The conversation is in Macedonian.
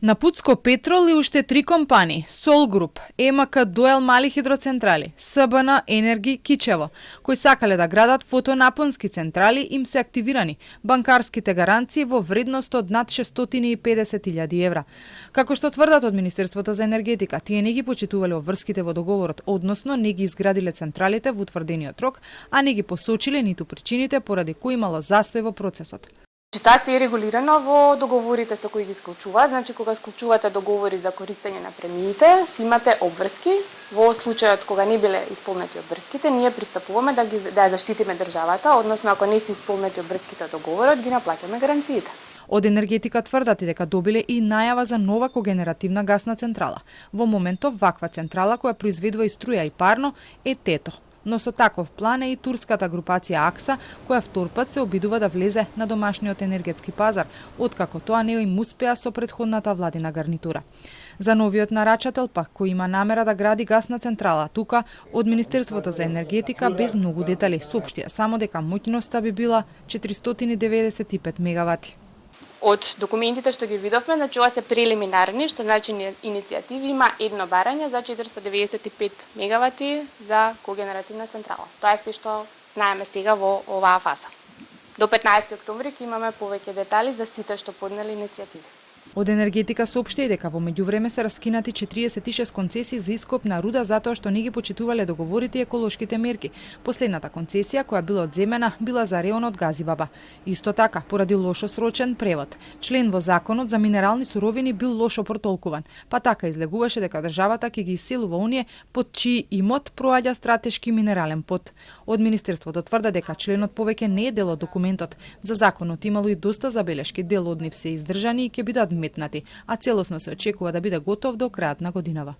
Напутско Петрол и уште 3 компании, Сол Груп, ЕМК Дуел Мали хидроцентрали, СБН Енерги Кичево, кои сакале да градат фотонапонски централи, им се активирани банкарските гаранции во вредност од над 650.000 евра. Како што тврдат од Министерството за енергетика, тие не ги почитувале обврските во договорот, односно не ги изградиле централите во утврдениот рок, а не ги посочиле ниту причините поради кои имало застој во процесот. Тоа се е регулирано во договорите со кои ги склучуваат. Значи, кога склучувате договори за користење на премиите, си имате обврски. Во случајот кога не биле исполнети обврските, ние пристапуваме да ја заштитиме државата, односно ако не се исполнети обврските од договорот, ги наплаќаме гаранциите. Од енергетика тврдат и дека добиле и најава за нова когенеративна гасна централа. Во моментов ваква централа која произведува и струја и парно е Тето. Но со таков план е и турската групација Акса, која втор пат се обидува да влезе на домашниот енергетски пазар, откако тоа не им успеа со претходната владина гарнитура. За новиот нарачател пак, кој има намера да гради гасна централа тука, од Министерството за енергетика без многу детали соопштија само дека моќноста би била 495 мегавати. Од документите што ги видовме, значи ова се прелиминарни, што значи иницијативи има едно барање за 495 мегавати за когенеративна централа. Тоа е се што знаеме сега во оваа фаза. До 15 октомври ќе имаме повеќе детали за сите што поднели иницијативи. Од енергетика соопшти дека во меѓувреме се раскинати 46 концесии за ископ на руда затоа што не ги почитувале договорите и еколошките мерки. Последната концесија која била одземена била за реонот Газибаба. Исто така, поради лошо срочен превод. Член во законот за минерални суровини бил лошо протолкуван, па така излегуваше дека државата ќе ги иселува оние под чии имот проаѓа стратешки минерален пот. Од Министерството тврда дека членот повеќе не е дел од документот. За законот имало и доста забелешки, дел од нив се издржани и ќе бидат метнати, а целосно се очекува да биде готов до крајот на годинава.